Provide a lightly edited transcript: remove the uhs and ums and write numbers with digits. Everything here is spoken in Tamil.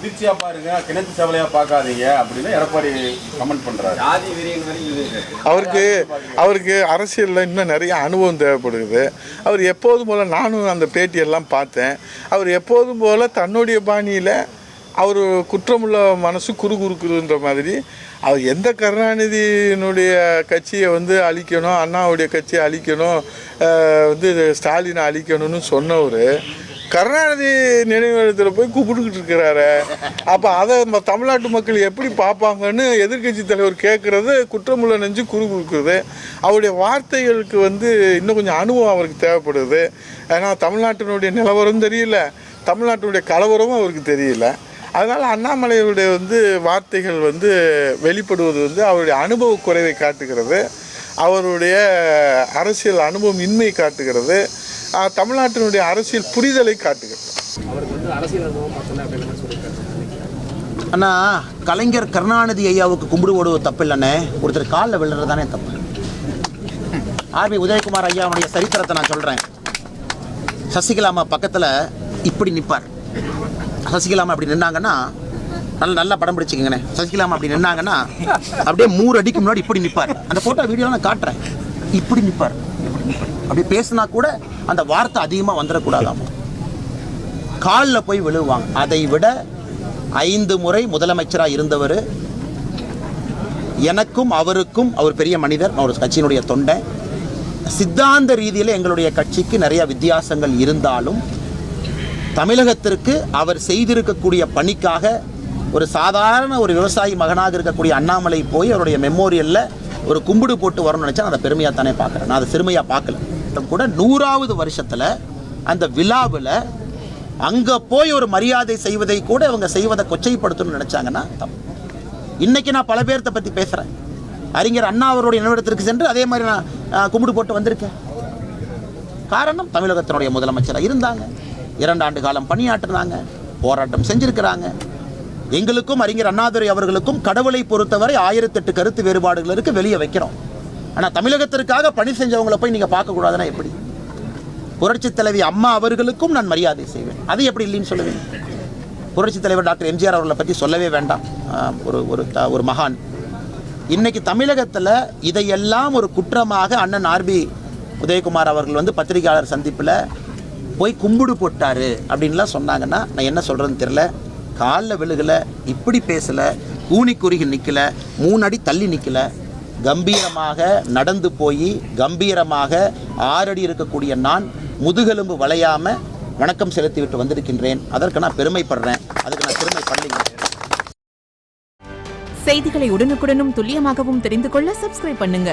எழுச்சியா பாருங்க, கிணத்து சவலையா பார்க்காதீங்க அப்படின்னு எடப்பாடி கமெண்ட் பண்றாரு. அவருக்கு அரசியலில் இன்னும் நிறைய அனுபவம் தேவைப்படுது. அவர் எப்போதும் போல், நானும் அந்த பேட்டியெல்லாம் பார்த்தேன், அவர் எப்போதும் போல் தன்னுடைய பாணியில் அவர் குற்றமுள்ள மனசு குறுகுறுக்குதுன்ற மாதிரி அவர் எந்த கருணாநிதியினுடைய கட்சியை வந்து அழிக்கணும், அண்ணாவுடைய கட்சியை அழிக்கணும், வந்து ஸ்டாலினை அழிக்கணும்னு சொன்னவர் கருணாநிதி நினைவிடத்தில் போய் கூப்பிட்டுக்கிட்டு இருக்கிறாரு. அப்போ அதை தமிழ்நாட்டு மக்கள் எப்படி பார்ப்பாங்கன்னு எதிர்கட்சி தலைவர் கேட்குறது குற்றமுள்ள நெஞ்சு குறுகுறுக்குது. அவருடைய வார்த்தைகளுக்கு வந்து இன்னும் கொஞ்சம் அனுபவம் அவருக்கு தேவைப்படுது. ஏன்னா தமிழ்நாட்டினுடைய நிலவரம் தெரியல, தமிழ்நாட்டினுடைய கலவரமும் அவருக்கு தெரியல. அதனால் அண்ணாமலையுடைய வந்து வார்த்தைகள் வந்து வெளிப்படுவது வந்து அவருடைய அனுபவ குறைவை காட்டுகிறது, அவருடைய அரசியல் அனுபவம் இன்மை காட்டுகிறது, தமிழ்நாட்டினுடைய அரசியல் புரிதலை காட்டுகிறது. அண்ணா, கலைஞர் கருணாநிதி ஐயாவுக்கு கும்பிடு போடுவது தப்பு இல்லைண்ணே, ஒருத்தர் காலில் விழுறது தானே தப்பு. ஆர்பி உதயகுமார் ஐயாவுடைய சரித்திரத்தை நான் சொல்கிறேன். சசிகலாமா பக்கத்தில் இப்படி நிற்பார். சசிகலாமா அப்படி நின்னாங்கன்னா, நல்லா படம் பிடிச்சிக்கங்கண்ணே, சசிகலாமா அப்படி நின்னாங்கன்னா அப்படியே 3 அடிக்கு முன்னாடி இப்படி நிற்பார். அந்த ஃபோட்டோ வீடியோ நான் காட்டுறேன். இப்படி நிற்பார். அப்படி பேசினா கூட அந்த வார்த்தை அதிகமாக வந்துடக்கூடாதாம். காலில் போய் விழுவாங்க. அதை விட 5 முறை முதலமைச்சராக இருந்தவர். எனக்கும் அவருக்கும், அவர் பெரிய மனிதர், அவர் கட்சியினுடைய தொண்டை. சித்தாந்த ரீதியில் எங்களுடைய கட்சிக்கு நிறைய வித்தியாசங்கள் இருந்தாலும் தமிழகத்திற்கு அவர் செய்திருக்கக்கூடிய பணிக்காக ஒரு சாதாரண ஒரு விவசாயி மகனாக இருக்கக்கூடிய அண்ணாமலை போய் அவருடைய மெமோரியலில் ஒரு கும்பிடு போட்டு வரணும்னு நினச்சா நான் அதை பெருமையாக தானே பார்க்குறேன். நான் அதை சிறுமையாக பார்க்கல. கூட 100வது வருஷத்தில் அந்த விழாவில் அங்கே போய் ஒரு மரியாதை செய்வதை கூட அவங்க செய்வதை கொச்சைப்படுத்தணும்னு நினச்சாங்கன்னா தப்பு. இன்றைக்கி நான் பல பேர்த்த பற்றி பேசுகிறேன். அறிஞர் அண்ணா அவருடைய நினைவிடத்திற்கு சென்று அதே மாதிரி நான் கும்பிடு போட்டு வந்திருக்கேன். காரணம், தமிழகத்தினுடைய முதலமைச்சராக இருந்தாங்க, 2 ஆண்டு காலம் பணியாற்றினாங்க, போராட்டம் செஞ்சிருக்கிறாங்க. எங்களுக்கும் அறிஞர் அண்ணாதுரை அவர்களுக்கும் கடவுளை பொறுத்தவரை 1008 கருத்து வேறுபாடுகள் இருக்கு, வெளியே வைக்கிறோம். ஆனால் தமிழகத்திற்காக பணி செஞ்சவங்களை போய் நீங்கள் பார்க்கக்கூடாதுன்னா எப்படி? புரட்சி தலைவி அம்மா அவர்களுக்கும் நான் மரியாதை செய்வேன், அது எப்படி இல்லைன்னு சொல்லுவேன். புரட்சி தலைவர் டாக்டர் எம்ஜிஆர் அவர்களை பற்றி சொல்லவே வேண்டாம், ஒரு மகான். இன்னைக்கு தமிழகத்தில் இதையெல்லாம் ஒரு குற்றமாக அண்ணன் ஆர்பி உதயகுமார் அவர்கள் வந்து பத்திரிகையாளர் சந்திப்பில் போய் கும்பிடு போட்டாரு அப்படின்லாம் சொன்னாங்கன்னா நான் என்ன சொல்கிறேன்னு தெரியல. காலில் விழுகலை, இப்படி பேசலை, கூனி குறுகி நிற்கலை, 3 அடி தள்ளி நிற்கலை, கம்பீரமாக நடந்து போய் கம்பீரமாக 6 அடி இருக்கக்கூடிய நான் முதுகெலும்பு வளையாமல் வணக்கம் செலுத்தி விட்டு வந்திருக்கின்றேன். அதற்கு நான் பெருமைப்படுறேன். அதுக்கு நான் பெருமை பண்ணீங்க. செய்திகளை உடனுக்குடனும் துல்லியமாகவும் தெரிந்து கொள்ள சப்ஸ்கிரைப் பண்ணுங்க.